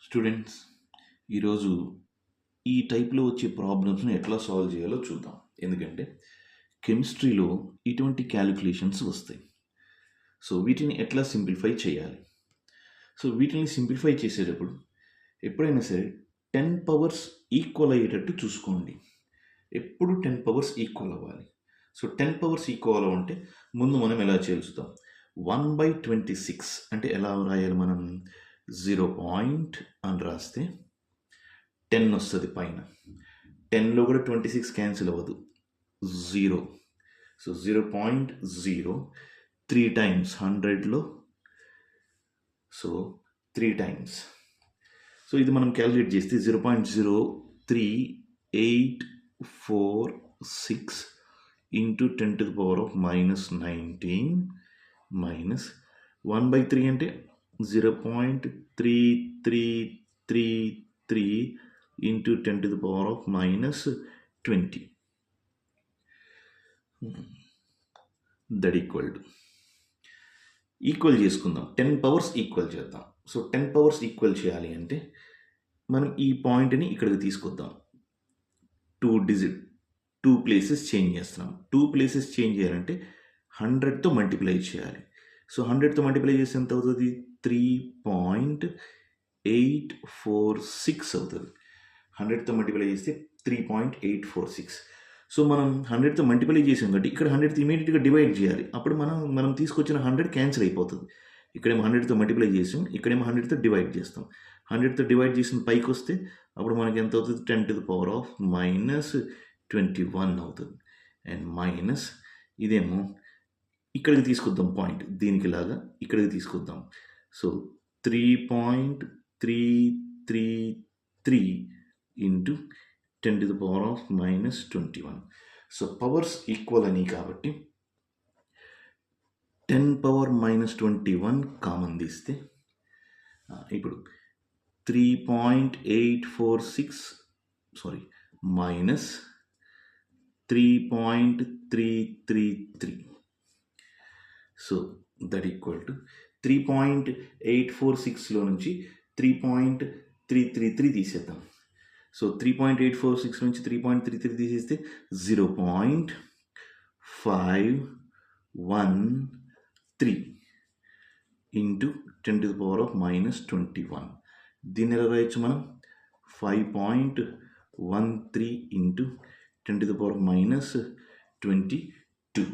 Students, ఈరోజు ఈ టైప్లో వచ్చే ప్రాబ్లమ్స్ని ఎట్లా సాల్వ్ చేయాలో చూద్దాం. ఎందుకంటే కెమిస్ట్రీలో ఇటువంటి క్యాలిక్యులేషన్స్ వస్తాయి. సో వీటిని ఎట్లా సింప్లిఫై చేయాలి. సో వీటిని సింప్లిఫై చేసేటప్పుడు ఎప్పుడైనా సరే 10 పవర్స్ ఈక్వల్ అయ్యేటట్టు చూసుకోండి. ఎప్పుడు 10 పవర్స్ ఈక్వల్ అవ్వాలి. సో 10 పవర్స్ ఈక్వల్ అవ్వాలంటే ముందు మనం ఎలా చేల్చుతాం. 1/26 అంటే ఎలా రాయాలి మనం? 0 అని రాస్తే 10 వస్తుంది పైన. 10లో కూడా 26 క్యాన్సిల్ అవ్వదు, 0. సో 0.0 3 టైమ్స్ 100లో, సో 3 టైమ్స్. సో ఇది మనం క్యాలిక్యులేట్ చేస్తే 0.03846 ఇంటూ 10⁻⁻19 మైనస్ 1/3 అంటే 0.3333 ఇంటూ 10⁻⁻20 దట్ ఈక్వల్ చేసుకుందాం. 10 పవర్స్ ఈక్వల్ చేద్దాం. సో 10 పవర్స్ ఈక్వల్ చేయాలి అంటే మనం ఈ పాయింట్ని ఇక్కడికి తీసుకొద్దాం. 2 ప్లేసెస్ చేంజ్ చేస్తున్నాం. 2 ప్లేసెస్ చేంజ్ చేయాలంటే 100తో మల్టిప్లై చేయాలి. సో 100తో మల్టిప్లై చేస్తే ఎంత అవుతుంది? 3.846 అవుతుంది. 100తో మల్టిప్లై చేస్తే 3.846. సో మనం 100తో మల్టిప్లై చేసాం కాబట్టి ఇక్కడ 100తో ఇమీడియట్గా డివైడ్ చేయాలి. అప్పుడు మనం తీసుకొచ్చిన 100 క్యాన్సిల్ అయిపోతుంది. ఇక్కడేమో 100తో మల్టిప్లై చేసాం, ఇక్కడేమో 100తో డివైడ్ చేస్తాం. 100తో డివైడ్ చేసిన పైకి వస్తే అప్పుడు మనకి ఎంత అవుతుంది? 10⁻⁻21 అవుతుంది. అండ్ మైనస్ ఇదేమో ఇక్కడికి తీసుకొద్దాం పాయింట్, దీనికి లాగా ఇక్కడికి తీసుకొద్దాం. So 3.333 into 10⁻⁻21. So powers equal అని కాబట్టి 10⁻⁻21 కామన్ తీస్తే ఇప్పుడు 3.846 minus 3.333. So that equal to 3.846లో నుంచి 3.333 తీసేద్దాం. సో 3.846 నుంచి 3.33 తీసేస్తే 0.513 ఇంటూ 10⁻⁻21. దీన్ని ఎలా రాయొచ్చు మనం? 5.13 ఇంటూ 10⁻⁻22.